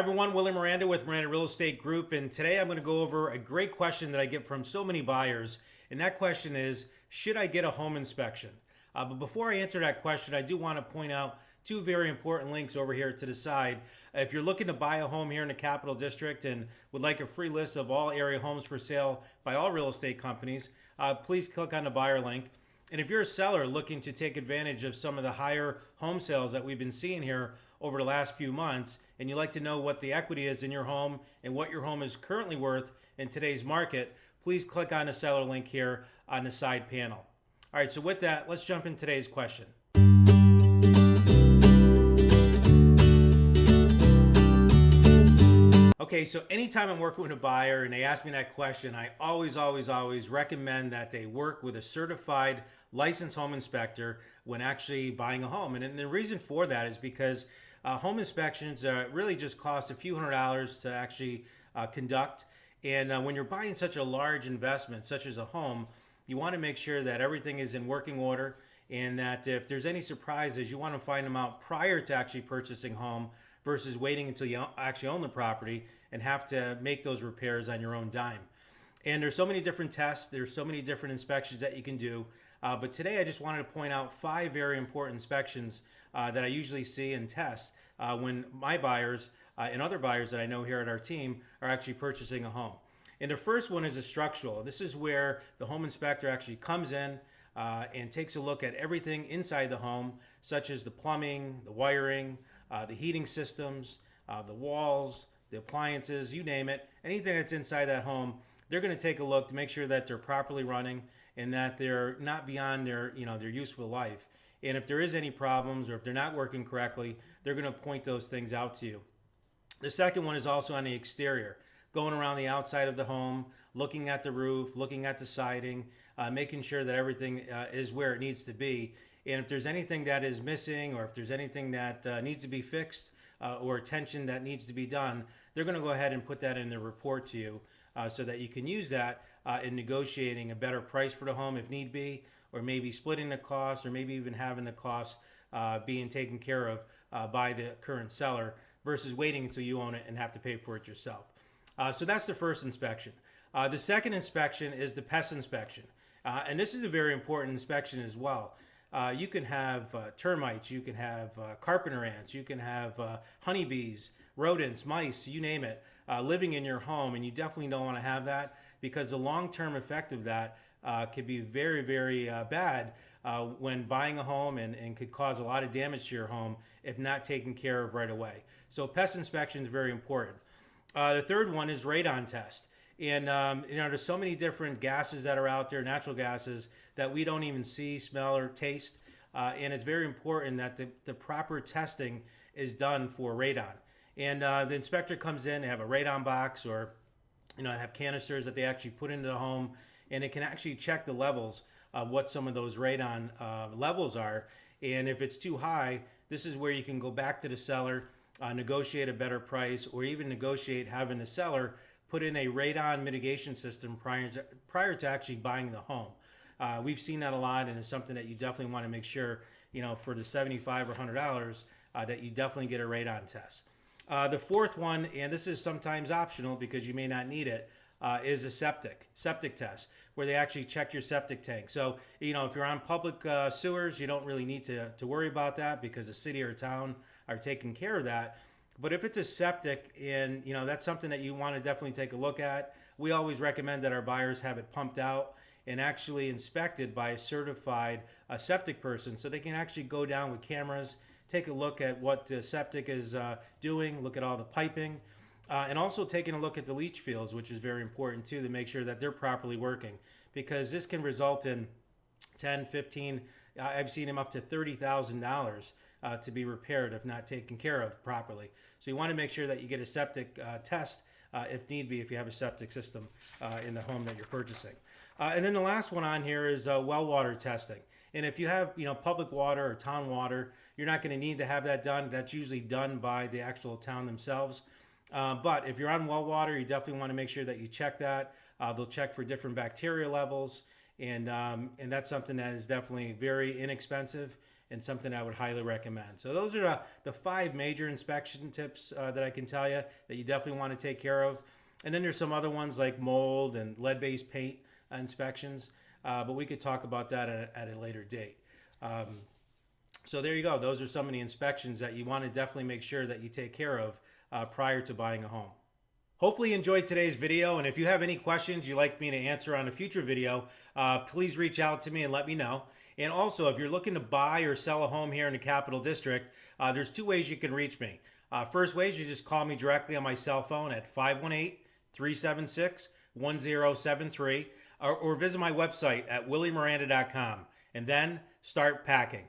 Everyone, Willie Miranda with Miranda Real Estate Group, and today I'm going to go over a great question that I get from so many buyers, and that question is, should I get a home inspection? But before I answer that question, I do want to point out two very important links over here to the side. If you're looking to buy a home here in the Capital District and would like a free list of all area homes for sale by all real estate companies, please click on the buyer link. And if you're a seller looking to take advantage of some of the higher home sales that we've been seeing here over the last few months, and you'd like to know what the equity is in your home and what your home is currently worth in today's market, please click on the seller link here on the side panel. All right, so with that, let's jump in today's question. Okay, so anytime I'm working with a buyer and they ask me that question, I always recommend that they work with a certified licensed home inspector when actually buying a home. And the reason for that is because home inspections really just cost a few $100s to actually conduct. And when you're buying such a large investment, such as a home, you want to make sure that everything is in working order, and that if there's any surprises, you want to find them out prior to actually purchasing home versus waiting until you actually own the property and have to make those repairs on your own dime. And there's so many different tests, there's so many different inspections that you can do. But today I just wanted to point out 5 very important inspections that I usually see and test when my buyers and other buyers that I know here at our team are actually purchasing a home. And the first one is a structural. This is where the home inspector actually comes in and takes a look at everything inside the home, such as the plumbing, the wiring, the heating systems, the walls, the appliances, you name it, anything that's inside that home. They're going to take a look to make sure that they're properly running and that they're not beyond their useful life. And if there is any problems or if they're not working correctly, they're going to point those things out to you. The second one is also on the exterior, going around the outside of the home, looking at the roof, looking at the siding, making sure that everything is where it needs to be. And if there's anything that is missing, or if there's anything that needs to be fixed or attention that needs to be done, they're going to go ahead and put that in their report to you so that you can use that in negotiating a better price for the home if need be, or maybe splitting the cost, or maybe even having the cost being taken care of by the current seller versus waiting until you own it and have to pay for it yourself. So that's the first inspection. The second inspection is the pest inspection. And this is a very important inspection as well. You can have termites, you can have carpenter ants, you can have honeybees, rodents, mice, you name it, living in your home, and you definitely don't want to have that, because the long-term effect of that could be very bad when buying a home, and could cause a lot of damage to your home if not taken care of right away. So pest inspection is very important. The third one is radon test. And there's so many different gases that are out there, natural gases, that we don't even see, smell, or taste. And it's very important that the proper testing is done for radon. And the inspector comes in, they have a radon box, or have canisters that they actually put into the home, and it can actually check the levels of what some of those radon levels are. And if it's too high, this is where you can go back to the seller, negotiate a better price, or even negotiate having the seller put in a radon mitigation system prior to actually buying the home. We've seen that a lot, and it's something that you definitely want to make sure, for the $75 or $100, that you definitely get a radon test. The fourth one, and this is sometimes optional because you may not need it, is a septic test, where they actually check your septic tank. So, if you're on public sewers, you don't really need to worry about that because the city or town are taking care of that. But if it's a septic, and that's something that you want to definitely take a look at, we always recommend that our buyers have it pumped out and actually inspected by a certified septic person, so they can actually go down with cameras, take a look at what the septic is doing, look at all the piping, and also taking a look at the leach fields, which is very important too, to make sure that they're properly working, because this can result in 10, 15, I've seen them up to $30,000 to be repaired if not taken care of properly. So you want to make sure that you get a septic test if need be, if you have a septic system in the home that you're purchasing. And then the last one on here is well water testing. And if you have public water or town water, you're not going to need to have that done. That's usually done by the actual town themselves. But if you're on well water, you definitely want to make sure that you check that. They'll check for different bacteria levels, and that's something that is definitely very inexpensive and something I would highly recommend. So those are the 5 major inspection tips that I can tell you that you definitely want to take care of. And then there's some other ones like mold and lead-based paint inspections, but we could talk about that at a later date. So there you go. Those are some of the inspections that you want to definitely make sure that you take care of prior to buying a home. Hopefully you enjoyed today's video, and if you have any questions you'd like me to answer on a future video, please reach out to me and let me know. And also, if you're looking to buy or sell a home here in the Capital District, there's 2 ways you can reach me. First way is you just call me directly on my cell phone at 518-376-1073, or visit my website at williemiranda.com, and then start packing.